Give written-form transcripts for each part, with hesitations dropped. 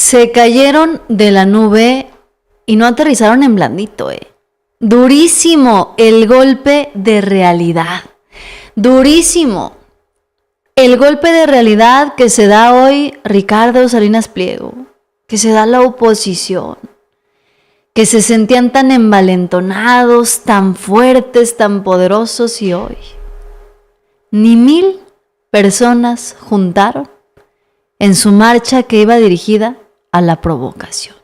Se cayeron de la nube y no aterrizaron en blandito, Durísimo el golpe de realidad. Durísimo el golpe de realidad que se da hoy Ricardo Salinas Pliego, que se da la oposición, que se sentían tan envalentonados, tan fuertes, tan poderosos, y hoy ni 1000 personas juntaron en su marcha que iba dirigida a la provocación.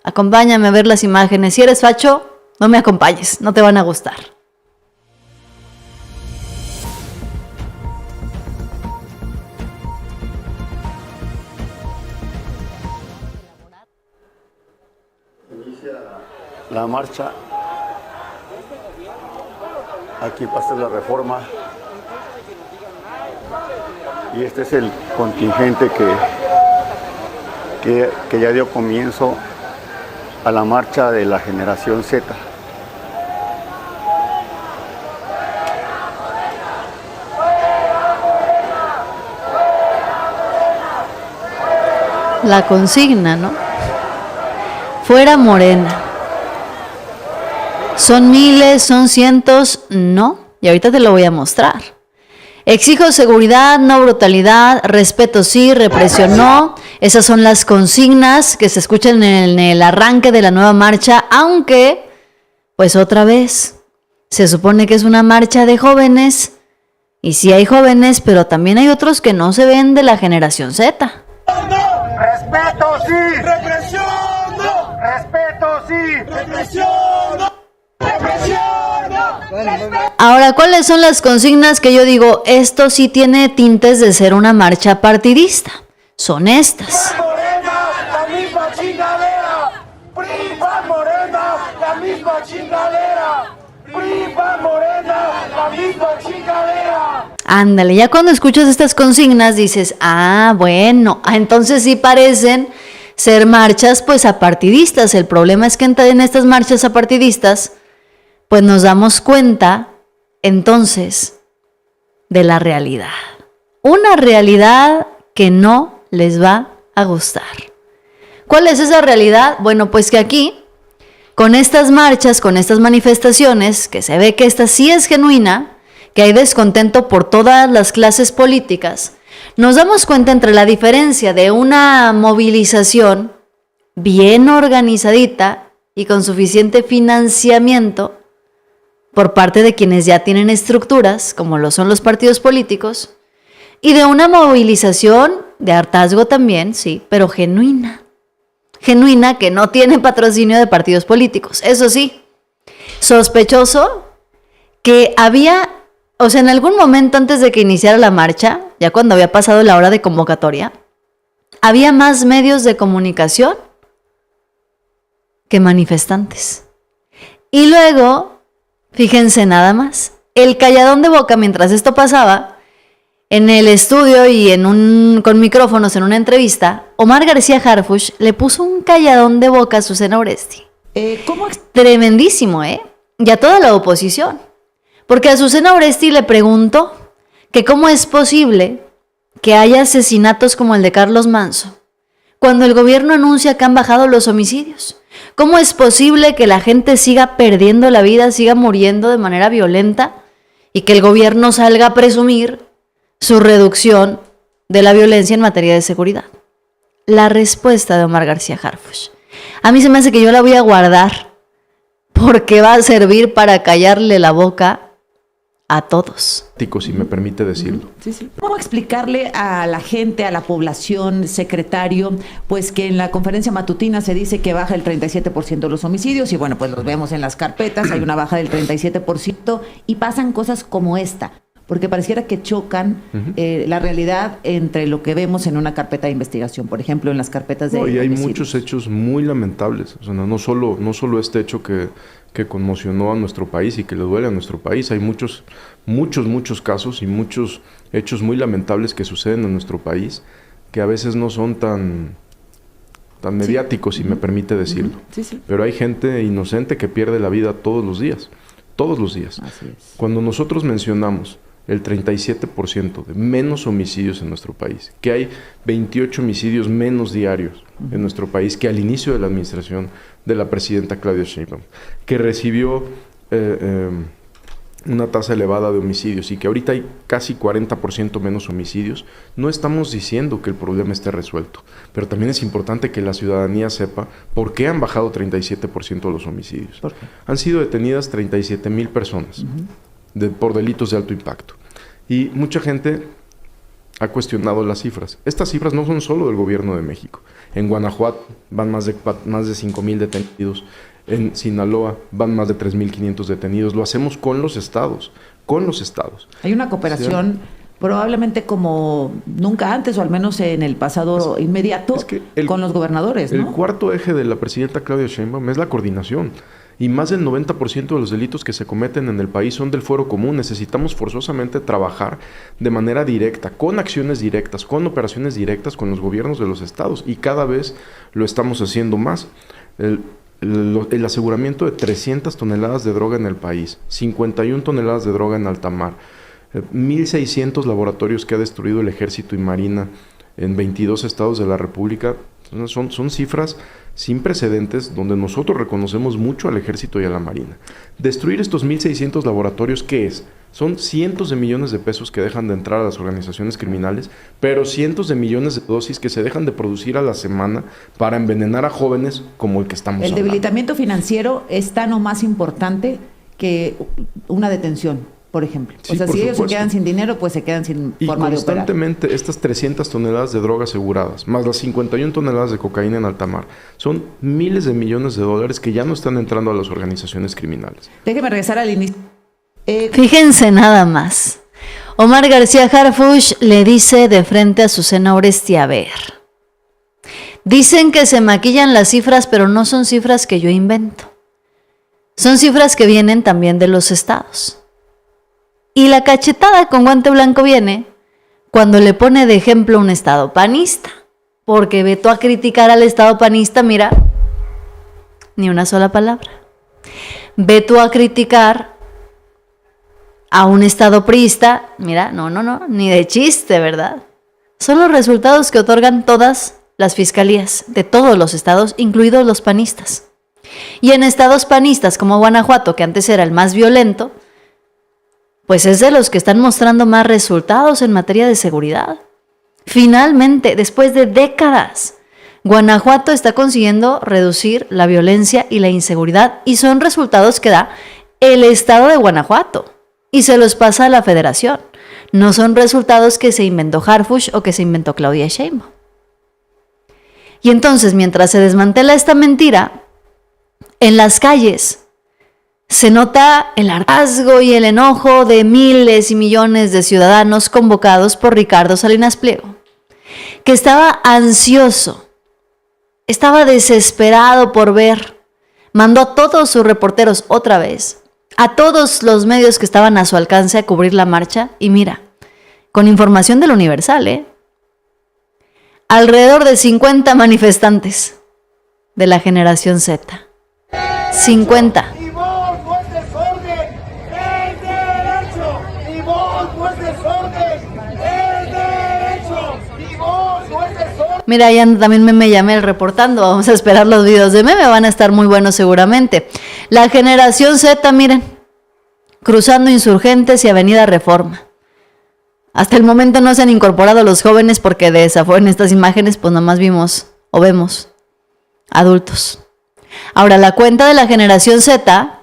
Acompáñame a ver las imágenes. Si eres facho, no me acompañes, no te van a gustar. Inicia la marcha. Aquí pasa la Reforma. Y este es el contingente que ya dio comienzo a la marcha de la generación Z. La consigna, ¿no? Fuera Morena. ¿Son miles? ¿Son cientos? No. Y ahorita te lo voy a mostrar. Exijo seguridad, no brutalidad, respeto sí, represión no. Esas son las consignas que se escuchan en el arranque de la nueva marcha, aunque, pues otra vez, se supone que es una marcha de jóvenes, y sí hay jóvenes, pero también hay otros que no se ven de la generación Z. Respeto sí, represión no. Respeto sí, represión no. Represión no. Ahora, ¿cuáles son las consignas que yo digo? Esto sí tiene tintes de ser una marcha partidista. Son estas. Morena, la misma chingadera. PRI, PAN, Morena, la misma chingadera. PRI, PAN, Morena, la misma chingadera. Ándale, ya cuando escuchas estas consignas dices, bueno, entonces sí parecen ser marchas pues apartidistas. El problema es que en estas marchas apartidistas pues nos damos cuenta entonces de la realidad. Una realidad que no les va a gustar. ¿Cuál es esa realidad? Bueno, pues que aquí, con estas marchas, con estas manifestaciones, que se ve que esta sí es genuina, que hay descontento por todas las clases políticas, nos damos cuenta entre la diferencia de una movilización bien organizadita y con suficiente financiamiento por parte de quienes ya tienen estructuras, como lo son los partidos políticos, y de una movilización de hartazgo también, sí, pero genuina. Genuina, que no tiene patrocinio de partidos políticos. Eso sí, sospechoso que había, en algún momento antes de que iniciara la marcha, ya cuando había pasado la hora de convocatoria, había más medios de comunicación que manifestantes. Y luego, fíjense nada más, el calladón de boca mientras esto pasaba, en el estudio y con micrófonos en una entrevista, Omar García Harfuch le puso un calladón de boca a Susana Oresti. Tremendísimo, y a toda la oposición. Porque a Susana Oresti le preguntó que cómo es posible que haya asesinatos como el de Carlos Manzo, cuando el gobierno anuncia que han bajado los homicidios. ¿Cómo es posible que la gente siga perdiendo la vida, siga muriendo de manera violenta y que el gobierno salga a presumir su reducción de la violencia en materia de seguridad? La respuesta de Omar García Harfuch, a mí se me hace que yo la voy a guardar porque va a servir para callarle la boca a todos. Si me permite decirlo. Sí. ¿Cómo explicarle a la gente, a la población, secretario, pues que en la conferencia matutina se dice que baja el 37% de los homicidios y bueno, pues los vemos en las carpetas, hay una baja del 37% y pasan cosas como esta? Porque pareciera que chocan la realidad entre lo que vemos en una carpeta de investigación, por ejemplo, en las carpetas de y hay homicidios. muchos hechos muy lamentables. No solo este hecho que conmocionó a nuestro país y que le duele a nuestro país. Hay muchos casos y muchos hechos muy lamentables que suceden en nuestro país que a veces no son tan mediáticos, si me permite decirlo. Sí. Pero hay gente inocente que pierde la vida todos los días. Todos los días. Así es. Cuando nosotros mencionamos el 37% de menos homicidios en nuestro país, que hay 28 homicidios menos diarios en nuestro país que al inicio de la administración de la presidenta Claudia Sheinbaum, que recibió una tasa elevada de homicidios y que ahorita hay casi 40% menos homicidios. No estamos diciendo que el problema esté resuelto, pero también es importante que la ciudadanía sepa por qué han bajado 37% los homicidios. Han sido detenidas 37,000 personas por delitos de alto impacto. Y mucha gente ha cuestionado las cifras. Estas cifras no son solo del gobierno de México. En Guanajuato van más de 5,000 detenidos. En Sinaloa van más de 3,500 detenidos. Lo hacemos con los estados. Hay una cooperación probablemente como nunca antes, o al menos en el pasado inmediato, con los gobernadores, ¿no? El cuarto eje de la presidenta Claudia Sheinbaum es la coordinación. Y más del 90% de los delitos que se cometen en el país son del fuero común. Necesitamos forzosamente trabajar de manera directa, con acciones directas, con operaciones directas con los gobiernos de los estados. Y cada vez lo estamos haciendo más. El aseguramiento de 300 toneladas de droga en el país, 51 toneladas de droga en alta mar, 1,600 laboratorios que ha destruido el Ejército y Marina en 22 estados de la República. Son cifras sin precedentes donde nosotros reconocemos mucho al Ejército y a la Marina. Destruir estos 1,600 laboratorios, ¿qué es? Son cientos de millones de pesos que dejan de entrar a las organizaciones criminales, pero cientos de millones de dosis que se dejan de producir a la semana para envenenar a jóvenes como el que estamos hablando. El debilitamiento financiero es tan o más importante que una detención, por ejemplo. Sí, o sea, si supuesto. ellos se quedan sin dinero, pues se quedan sin y forma de operar. Constantemente estas 300 toneladas de droga aseguradas, más las 51 toneladas de cocaína en alta mar, son miles de millones de dólares que ya no están entrando a las organizaciones criminales. Déjeme regresar al inicio. Fíjense nada más. Omar García Harfuch le dice de frente a Susana Oresti: a ver, dicen que se maquillan las cifras, pero no son cifras que yo invento. Son cifras que vienen también de los estados. Y la cachetada con guante blanco viene cuando le pone de ejemplo un estado panista. Porque vetó a criticar al estado panista, mira, ni una sola palabra. Vetó a criticar a un estado priista, mira, no, ni de chiste, ¿verdad? Son los resultados que otorgan todas las fiscalías de todos los estados, incluidos los panistas. Y en estados panistas como Guanajuato, que antes era el más violento, pues es de los que están mostrando más resultados en materia de seguridad. Finalmente, después de décadas, Guanajuato está consiguiendo reducir la violencia y la inseguridad, y son resultados que da el estado de Guanajuato y se los pasa a la federación. No son resultados que se inventó Harfuch o que se inventó Claudia Sheinbaum. Y entonces, mientras se desmantela esta mentira, en las calles se nota el hartazgo y el enojo de miles y millones de ciudadanos convocados por Ricardo Salinas Pliego, que estaba ansioso, estaba desesperado por ver, mandó a todos sus reporteros otra vez, a todos los medios que estaban a su alcance a cubrir la marcha, y mira, con información del Universal, alrededor de 50 manifestantes de la generación Z. 50. Y vos no es desorden, es derecho. Y vos no es desorden, es derecho. Y vos no es desorden. Mira, ya también me llamé el reportando. Vamos a esperar los videos de meme, van a estar muy buenos seguramente. La generación Z, miren, cruzando Insurgentes y Avenida Reforma. Hasta el momento no se han incorporado los jóvenes porque de esa en estas imágenes pues nomás vimos o vemos adultos. Ahora, la cuenta de la generación Z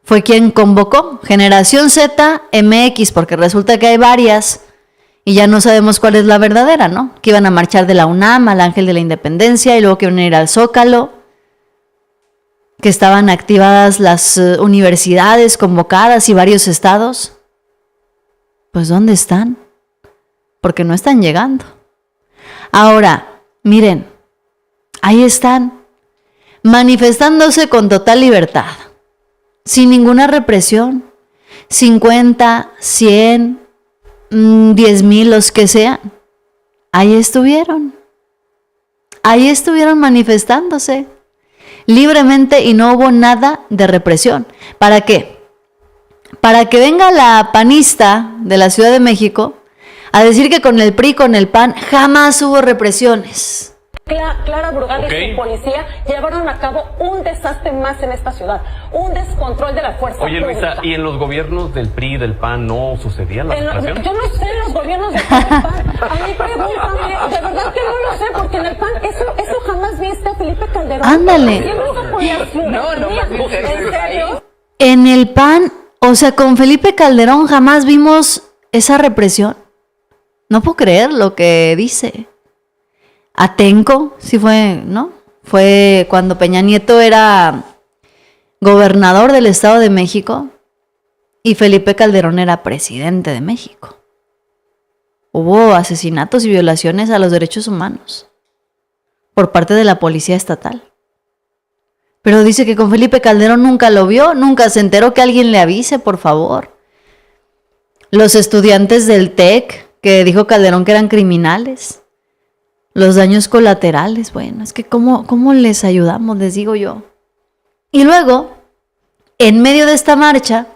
fue quien convocó Generación Z MX, porque resulta que hay varias y ya no sabemos cuál es la verdadera, ¿no? Que iban a marchar de la UNAM al Ángel de la Independencia y luego que iban a ir al Zócalo, que estaban activadas las universidades convocadas y varios estados. Pues ¿dónde están? Porque no están llegando. Ahora, miren, ahí están, manifestándose con total libertad, sin ninguna represión, 50, 100, 10,000, los que sean. Ahí estuvieron manifestándose libremente y no hubo nada de represión. ¿Para qué? para que venga la panista de la Ciudad de México a decir que con el PRI, con el PAN, jamás hubo represiones. Clara Brugada y su policía llevaron a cabo un desastre más en esta ciudad, un descontrol de la fuerza pública. Oye, Luisa, ¿y en los gobiernos del PRI y del PAN no sucedían las represiones? Yo no sé en los gobiernos del PRI y del PAN. A mí pregúntame, de verdad que no lo sé, porque en el PAN eso jamás viste a Felipe Calderón. Ándale. ¿En serio? En el PAN, o sea, con Felipe Calderón jamás vimos esa represión. No puedo creer lo que dice. Atenco, sí fue, ¿no? Fue cuando Peña Nieto era gobernador del Estado de México y Felipe Calderón era presidente de México. Hubo asesinatos y violaciones a los derechos humanos por parte de la policía estatal. Pero dice que con Felipe Calderón nunca lo vio, nunca se enteró, que alguien le avise, por favor. Los estudiantes del TEC, que dijo Calderón que eran criminales. Los daños colaterales, bueno, es que ¿cómo les ayudamos? Les digo yo. Y luego, en medio de esta marcha,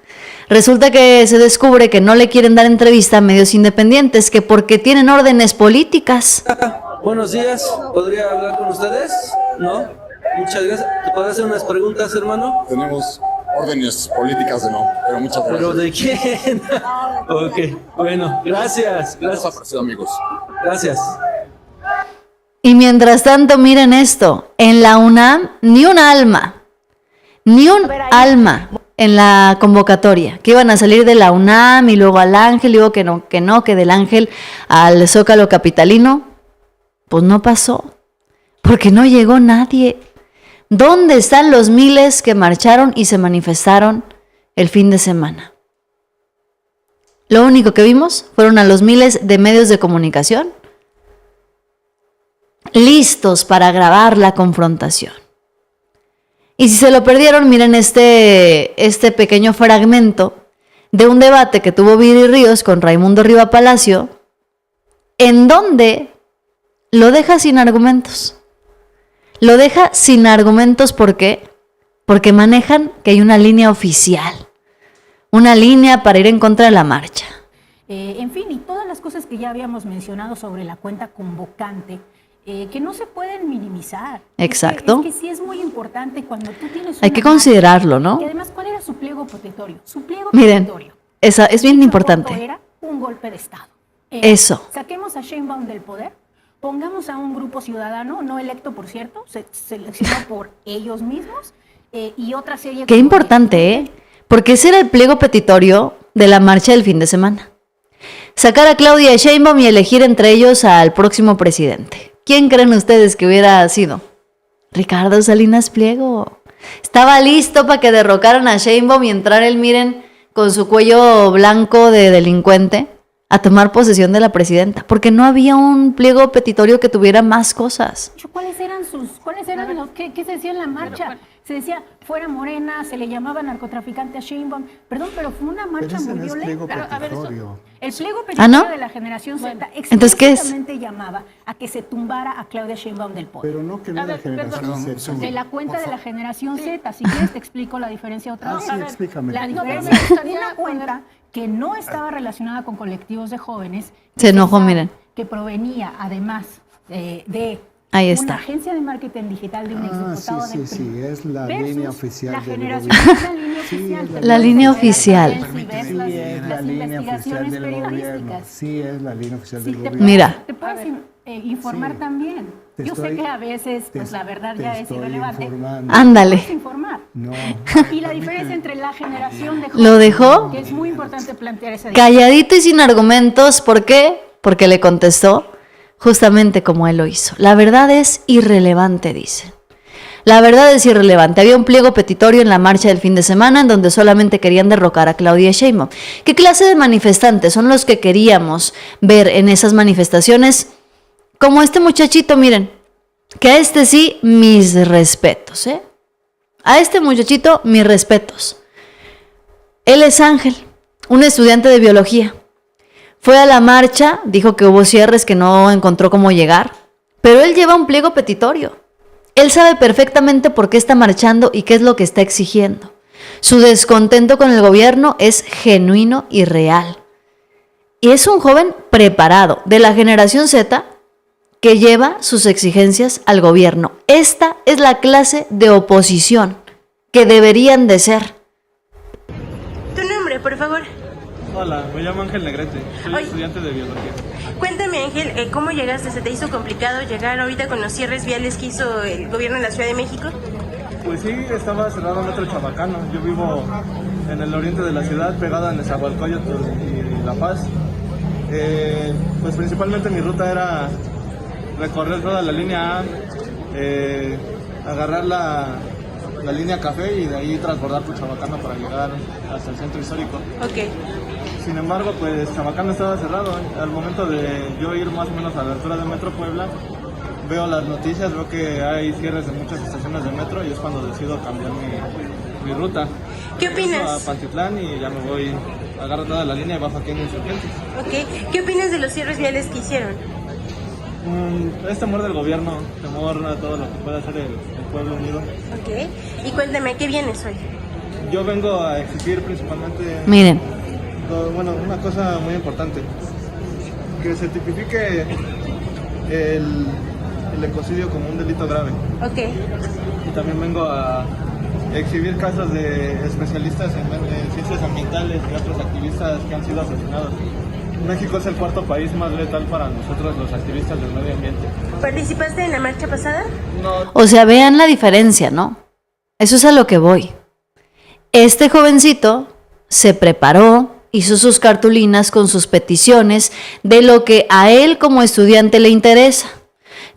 resulta que se descubre que no le quieren dar entrevista a medios independientes, que porque tienen órdenes políticas. Buenos días, ¿podría hablar con ustedes? ¿No? Muchas gracias. ¿Te puedo hacer unas preguntas, hermano? Tenemos órdenes políticas de no, pero muchas gracias. ¿Pero de quién? Ok, bueno, gracias. Nos apreciado, amigos. Gracias. Y mientras tanto, miren esto, en la UNAM, ni un alma en la convocatoria, que iban a salir de la UNAM y luego al Ángel, y luego que del Ángel al Zócalo Capitalino, pues no pasó, porque no llegó nadie. ¿Dónde están los miles que marcharon y se manifestaron el fin de semana? Lo único que vimos fueron a los miles de medios de comunicación listos para grabar la confrontación. Y si se lo perdieron, miren este pequeño fragmento de un debate que tuvo Viri Ríos con Raimundo Riva Palacio, en donde lo deja sin argumentos. Lo deja sin argumentos, ¿por qué? Porque manejan que hay una línea oficial, una línea para ir en contra de la marcha. En fin, y todas las cosas que ya habíamos mencionado sobre la cuenta convocante, que no se pueden minimizar. Exacto. Es que sí es muy importante cuando tú tienes Hay que considerarlo, ¿no? Y además, ¿cuál era su pliego petitorio? Su pliego Miren, petitorio. esa es bien importante. Era un golpe de Estado. Eso. Saquemos a Sheinbaum del poder, pongamos a un grupo ciudadano, no electo, por cierto, se seleccionó por ellos mismos, y otra serie... Qué importante, ¿eh? Porque ese era el pliego petitorio de la marcha del fin de semana. Sacar a Claudia Sheinbaum y elegir entre ellos al próximo presidente. ¿Quién creen ustedes que hubiera sido? Ricardo Salinas Pliego. Estaba listo para que derrocaran a Sheinbaum y entrar él, miren, con su cuello blanco de delincuente, a tomar posesión de la presidenta, porque no había un pliego petitorio que tuviera más cosas. ¿Cuáles eran los qué se decía en la marcha? Se decía, fuera Morena, se le llamaba narcotraficante a Sheinbaum. Perdón, pero fue una marcha muy violenta. El pliego petitorio de la generación Z explícitamente llamaba a que se tumbara a Claudia Sheinbaum del poder. Pero no que no la generación Z. De la cuenta de la generación Z. Si quieres te explico la diferencia otra vez. Sí, explícame. La diferencia es una cuenta que no estaba relacionada con colectivos de jóvenes. Se enojó, miren. Que provenía, además de ahí está. Una agencia de marketing digital de un exdiputado del PRI. Sí, es la línea oficial la del generación, gobierno. La línea oficial. Las investigaciones periodísticas. Sí, es la línea oficial del gobierno. Mira. Te puedes informar también. Yo sé que a veces, pues la verdad ya es irrelevante. Ándale. Informar. No. Y la diferencia entre la generación de jóvenes, ¿lo dejó? que es muy importante plantear esa calladito y sin argumentos. ¿Por qué? Porque le contestó justamente como él lo hizo. La verdad es irrelevante, dicen. La verdad es irrelevante. Había un pliego petitorio en la marcha del fin de semana en donde solamente querían derrocar a Claudia Sheinbaum. ¿Qué clase de manifestantes son los que queríamos ver en esas manifestaciones? Como este muchachito, miren, que a este sí, mis respetos, ¿eh? A este muchachito, mis respetos. Él es Ángel, un estudiante de biología. Fue a la marcha, dijo que hubo cierres, que no encontró cómo llegar, pero él lleva un pliego petitorio. Él sabe perfectamente por qué está marchando y qué es lo que está exigiendo. Su descontento con el gobierno es genuino y real. Y es un joven preparado de la generación Z que lleva sus exigencias al gobierno. Esta es la clase de oposición que deberían de ser. Tu nombre, por favor. Hola, me llamo Ángel Negrete, soy estudiante de biología. Cuéntame, Ángel, ¿cómo llegaste? ¿Se te hizo complicado llegar ahorita con los cierres viales que hizo el gobierno en la Ciudad de México? Pues sí, estaba cerrado el metro Chabacano. Yo vivo en el oriente de la ciudad, pegado a Nezahualcóyotl y La Paz. Pues principalmente mi ruta era recorrer toda la línea A, agarrar la línea Café y de ahí transbordar por Chabacano para llegar hasta el centro histórico. Ok. Sin embargo, pues Chabacano estaba cerrado. Al momento de yo ir más o menos a la altura de Metro Puebla, veo las noticias, veo que hay cierres de muchas estaciones de metro y es cuando decido cambiar mi ruta. ¿Qué opinas? A Pantitlán y ya me voy, agarro toda la línea y bajo aquí en Insurgentes. Ok. ¿Qué opinas de los cierres viales que hicieron? Es temor del gobierno, temor a todo lo que pueda hacer el pueblo unido. Ok. Y cuéntame, ¿qué vienes hoy? Yo vengo a exigir principalmente... Miren. Bueno, una cosa muy importante. Que se tipifique el ecocidio como un delito grave. Ok. Y también vengo a exhibir casos de especialistas en ciencias ambientales y otros activistas que han sido asesinados. México es el cuarto país más letal para nosotros los activistas del medio ambiente. ¿Participaste en la marcha pasada? No. O sea, vean la diferencia, ¿no? Eso es a lo que voy. Este jovencito se preparó, hizo sus cartulinas con sus peticiones de lo que a él como estudiante le interesa.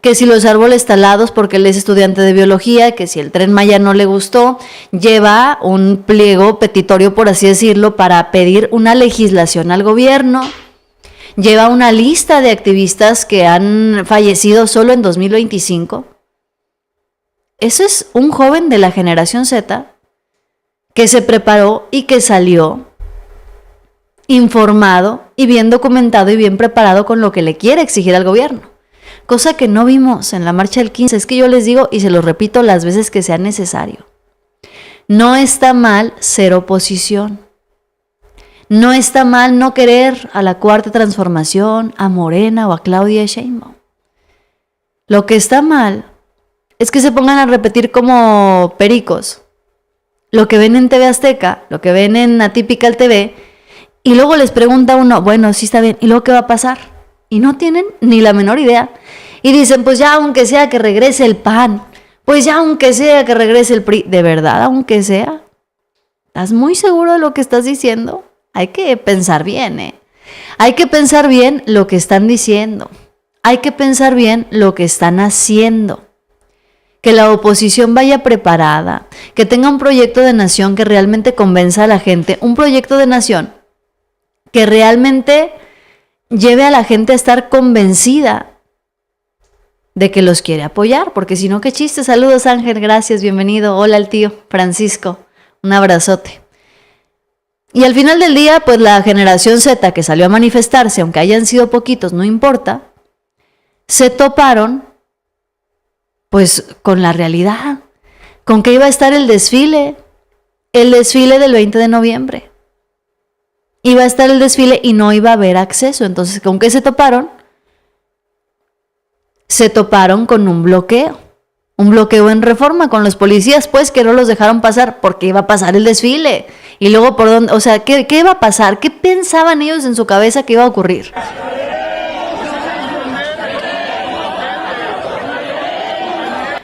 Que si los árboles talados, porque él es estudiante de biología, que si el Tren Maya no le gustó, lleva un pliego petitorio, por así decirlo, para pedir una legislación al gobierno. Lleva una lista de activistas que han fallecido solo en 2025. Eso es un joven de la generación Z que se preparó y que salió informado y bien documentado y bien preparado con lo que le quiere exigir al gobierno. Cosa que no vimos en la marcha del 15. Es que yo les digo y se lo repito las veces que sea necesario. No está mal ser oposición. No está mal no querer a la Cuarta Transformación, a Morena o a Claudia Sheinbaum. Lo que está mal es que se pongan a repetir como pericos lo que ven en TV Azteca, lo que ven en Atypical TV, y luego les pregunta uno, bueno, sí está bien, ¿y luego qué va a pasar? Y no tienen ni la menor idea. Y dicen, pues ya aunque sea que regrese el PAN, pues ya aunque sea que regrese el PRI, ¿de verdad aunque sea? ¿Estás muy seguro de lo que estás diciendo? Hay que pensar bien, ¿eh? Hay que pensar bien lo que están diciendo. Hay que pensar bien lo que están haciendo. Que la oposición vaya preparada, que tenga un proyecto de nación que realmente convenza a la gente, un proyecto de nación que realmente lleve a la gente a estar convencida de que los quiere apoyar, porque si no, qué chiste. Saludos, Ángel, gracias, bienvenido. Hola al tío Francisco, un abrazote. Y al final del día, pues la generación Z que salió a manifestarse, aunque hayan sido poquitos, no importa, se toparon pues con la realidad, con que iba a estar el desfile del 20 de noviembre. Iba a estar el desfile y no iba a haber acceso. Entonces, ¿con qué se toparon? Se toparon con un bloqueo en Reforma, con los policías, pues, que no los dejaron pasar porque iba a pasar el desfile. Y luego, ¿por dónde? O sea, ¿qué iba a pasar? ¿Qué pensaban ellos en su cabeza que iba a ocurrir?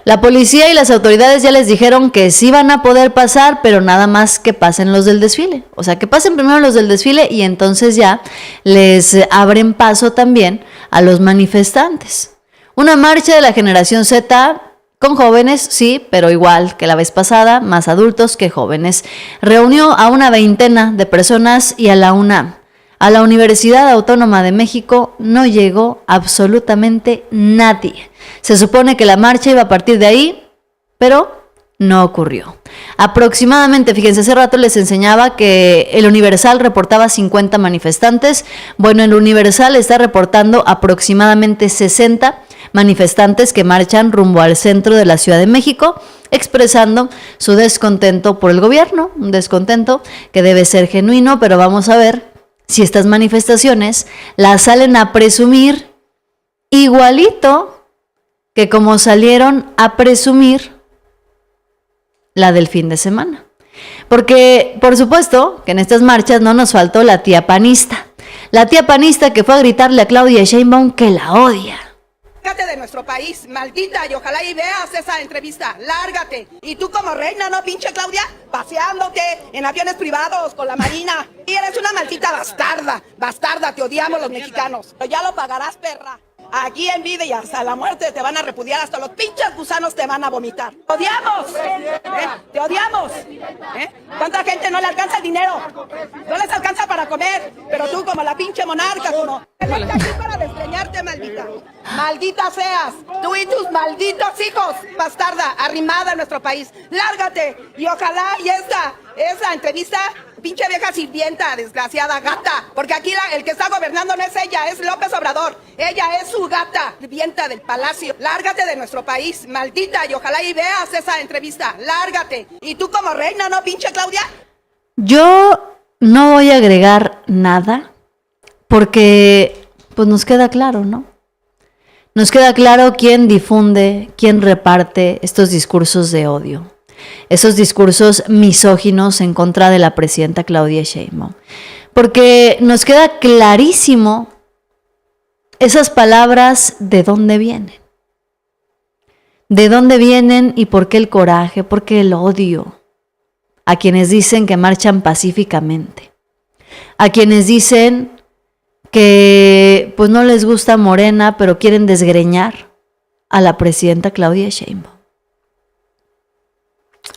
La policía y las autoridades ya les dijeron que sí van a poder pasar, pero nada más que pasen los del desfile. O sea, que pasen primero los del desfile y entonces ya les abren paso también a los manifestantes. Una marcha de la generación Z con jóvenes, sí, pero igual que la vez pasada, más adultos que jóvenes. Reunió a una veintena de personas y a la UNAM. A la Universidad Autónoma de México no llegó absolutamente nadie. Se supone que la marcha iba a partir de ahí, pero no ocurrió. Aproximadamente, fíjense, hace rato les enseñaba que el Universal reportaba 50 manifestantes. Bueno, el Universal está reportando aproximadamente 60. manifestantes que marchan rumbo al centro de la Ciudad de México, expresando su descontento por el gobierno, un descontento que debe ser genuino, pero vamos a ver si estas manifestaciones las salen a presumir igualito que como salieron a presumir la del fin de semana. Porque, por supuesto, que en estas marchas no nos faltó la tía panista. La tía panista que fue a gritarle a Claudia Sheinbaum que la odia. Lárgate de nuestro país, maldita, y ojalá y veas esa entrevista, lárgate. Y tú como reina, ¿no, pinche Claudia? Paseándote en aviones privados con la marina. Y eres una maldita bastarda, te odiamos los mexicanos. Pero ya lo pagarás, perra. Aquí en vida y hasta la muerte te van a repudiar, hasta los pinches gusanos te van a vomitar. ¡Te odiamos! ¡Te odiamos! ¿Cuánta gente no le alcanza el dinero? No les alcanza para comer, pero tú como la pinche monarca, como... Vente aquí para desgreñarte, maldita. Maldita seas, tú y tus malditos hijos, bastarda, arrimada en nuestro país. Lárgate y ojalá y esa entrevista... Pinche vieja sirvienta, desgraciada gata. Porque aquí el que está gobernando no es ella, es López Obrador. Ella es su gata, sirvienta del palacio. Lárgate de nuestro país, maldita, y ojalá y veas esa entrevista. Lárgate. Y tú como reina, ¿no, pinche Claudia? Yo no voy a agregar nada porque pues nos queda claro, ¿no? Nos queda claro quién difunde, quién reparte estos discursos de odio. Esos discursos misóginos en contra de la presidenta Claudia Sheinbaum. Porque nos queda clarísimo esas palabras de dónde vienen. De dónde vienen y por qué el coraje, por qué el odio. A quienes dicen que marchan pacíficamente. A quienes dicen que pues no les gusta Morena, pero quieren desgreñar a la presidenta Claudia Sheinbaum.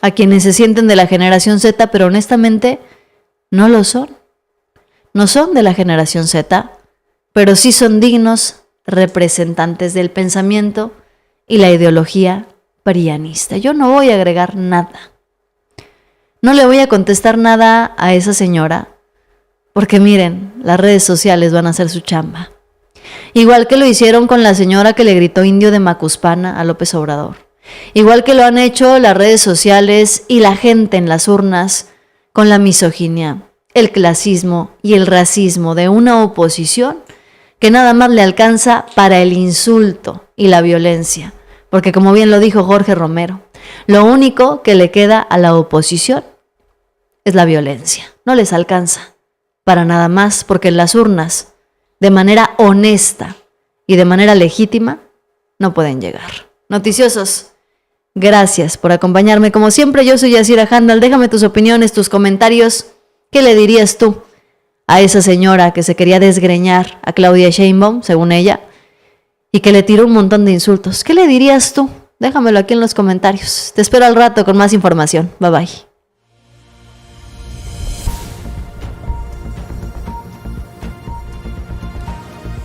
A quienes se sienten de la generación Z, pero honestamente no lo son. No son de la generación Z, pero sí son dignos representantes del pensamiento y la ideología prianista. Yo no voy a agregar nada. No le voy a contestar nada a esa señora, porque miren, las redes sociales van a hacer su chamba. Igual que lo hicieron con la señora que le gritó indio de Macuspana a López Obrador. Igual que lo han hecho las redes sociales y la gente en las urnas con la misoginia, el clasismo y el racismo de una oposición que nada más le alcanza para el insulto y la violencia. Porque como bien lo dijo Jorge Romero, lo único que le queda a la oposición es la violencia. No les alcanza para nada más porque en las urnas, de manera honesta y de manera legítima, no pueden llegar. Noticiosos, gracias por acompañarme. Como siempre, yo soy Yasira Handal. Déjame tus opiniones, tus comentarios. ¿Qué le dirías tú a esa señora que se quería desgreñar a Claudia Sheinbaum, según ella, y que le tiró un montón de insultos? ¿Qué le dirías tú? Déjamelo aquí en los comentarios. Te espero al rato con más información. Bye bye.